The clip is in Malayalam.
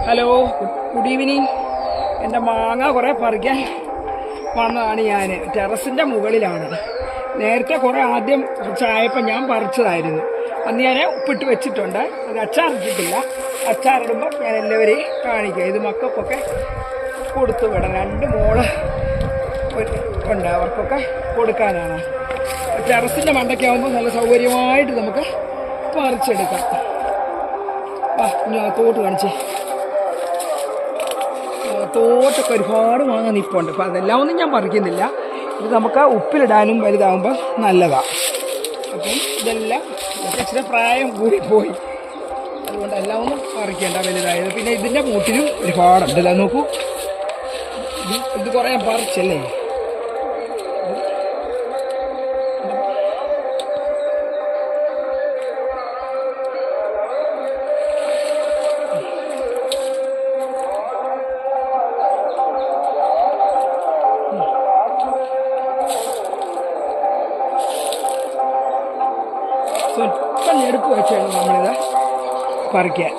Hello, good evening. എൻ്റെ മാങ്ങ കുറേ പറിക്കാൻ വന്നതാണ്. ഞാൻ ടെറസിൻ്റെ മുകളിലാണ്. നേരത്തെ കുറേ ആദ്യം ചായപ്പം ഞാൻ പറിച്ചതായിരുന്നു. അന്ന് ഞാൻ ഉപ്പിട്ട് വെച്ചിട്ടുണ്ട്. അത് അച്ചാറിട്ടിട്ടില്ല. അച്ചാറിടുമ്പോൾ ഞാൻ എല്ലാവരെയും കാണിക്കുക. ഇത് മക്കൾക്കൊക്കെ കൊടുത്തു വിടാം. 2 മോള് ഉണ്ട്, അവർക്കൊക്കെ കൊടുക്കാനാണ്. ടെറസിൻ്റെ മണ്ടയ്ക്കാവുമ്പോൾ നല്ല സൗകര്യമായിട്ട് നമുക്ക് പറിച്ചെടുക്കാം. ഇനി തോട്ട് കാണിച്ചേ. തോട്ടൊക്കെ ഒരുപാട് മാങ്ങ നിൽപ്പുണ്ട്. അപ്പോൾ അതെല്ലാം ഒന്നും ഞാൻ പറിക്കുന്നില്ല. ഇത് നമുക്ക് ഉപ്പിലിടാനും വലുതാകുമ്പോൾ നല്ലതാണ്. അപ്പം ഇതെല്ലാം ഇച്ചിരി പ്രായം കൂടിപ്പോയി, അതുകൊണ്ട് എല്ലാം ഒന്നും പറിക്കേണ്ട വലുതായത്. പിന്നെ ഇതിൻ്റെ മൂട്ടിലും ഒരുപാടുണ്ടല്ലോ, നോക്കൂ. ഇത് കുറേ ഞാൻ പറിച്ചല്ലേ. സ്വല്പം ഞെടുപ്പ് വെച്ചാണ് നമ്മളിത് പറിക്കാൻ.